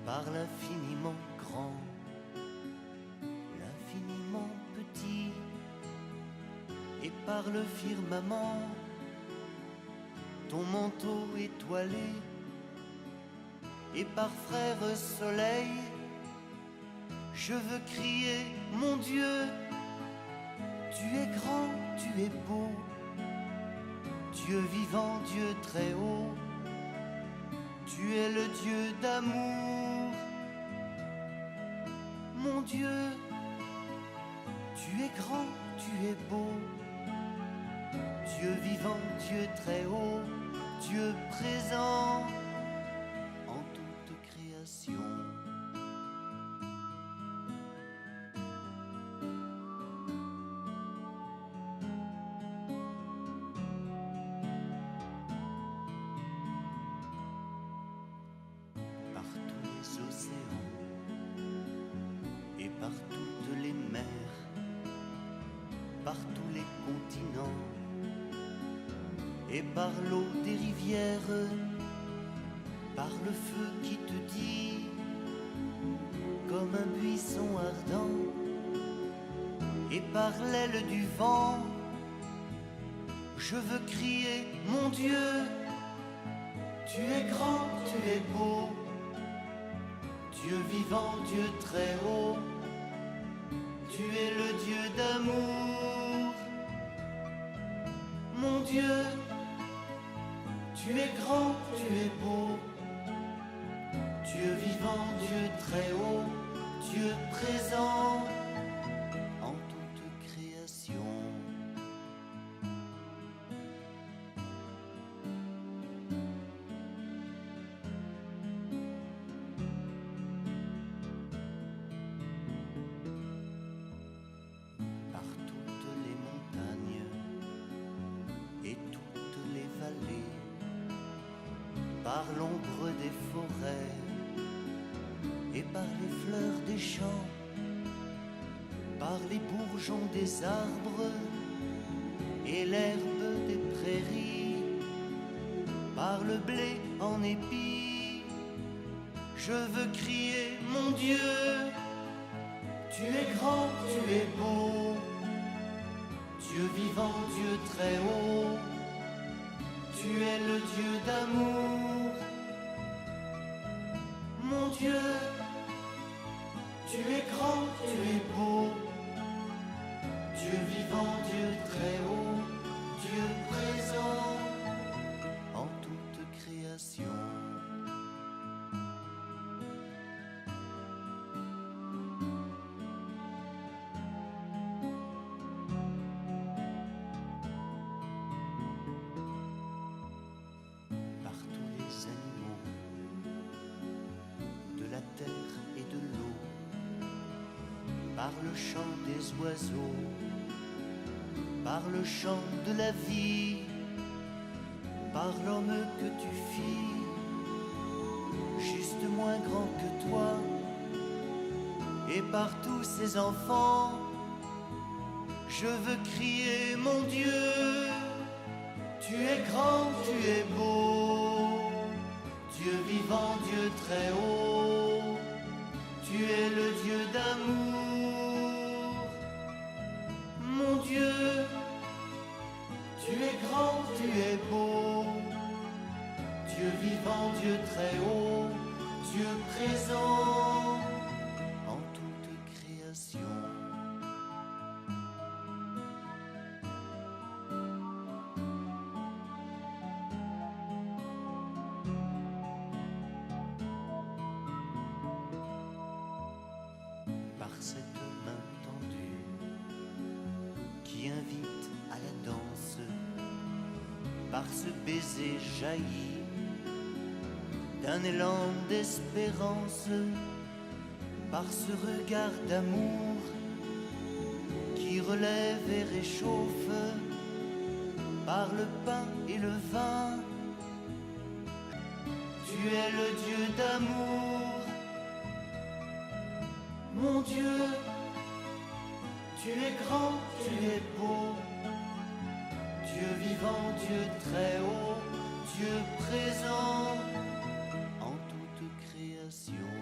Par l'infiniment grand, l'infiniment petit, et par le firmament, ton manteau étoilé, et par frère soleil, je veux crier, mon Dieu, tu es grand, tu es beau, Dieu vivant, Dieu très haut, tu es le Dieu d'amour. Mon Dieu, tu es grand, tu es beau, Dieu vivant, Dieu très haut, Dieu présent en toute création. Par tous les océans et par toutes les mers, par tous les continents et par l'eau des rivières, par le feu qui te dit comme un buisson ardent, et par l'aile du vent, je veux crier, mon Dieu, tu es grand, tu es beau, Dieu vivant, Dieu très haut, tu es le Dieu d'amour. Mon Dieu, tu es grand, tu es beau, Dieu vivant, Dieu très haut, Dieu présent en toute création. Par toutes les montagnes et toutes les vallées, par l'ombre des forêts et par les fleurs des champs, par les bourgeons des arbres et l'herbe des prairies, par le blé en épi, je veux crier, mon Dieu, tu es grand, tu es beau, Dieu vivant, Dieu très haut, tu es le Dieu d'amour. Mon Dieu, tu es grand, tu es beau, Dieu vivant, Dieu très haut, Dieu présent en toute création. Par tous les animaux de la terre et de l'eau, par le chant des oiseaux, par le chant de la vie, par l'homme que tu fis, juste moins grand que toi, et par tous ces enfants, je veux crier, mon Dieu, tu es grand, tu es beau, Dieu vivant, Dieu très haut, tu es le Dieu d'amour. Mon Dieu, tu es grand, tu es beau, Dieu vivant, Dieu très haut, Dieu présent en toute création. par ce baiser jailli d'un élan d'espérance, par ce regard d'amour qui relève et réchauffe, par le pain et le vin. Tu es le Dieu d'amour, mon Dieu. Tu es grand, tu es beau, Dieu vivant, Dieu très haut, Dieu présent en toute création.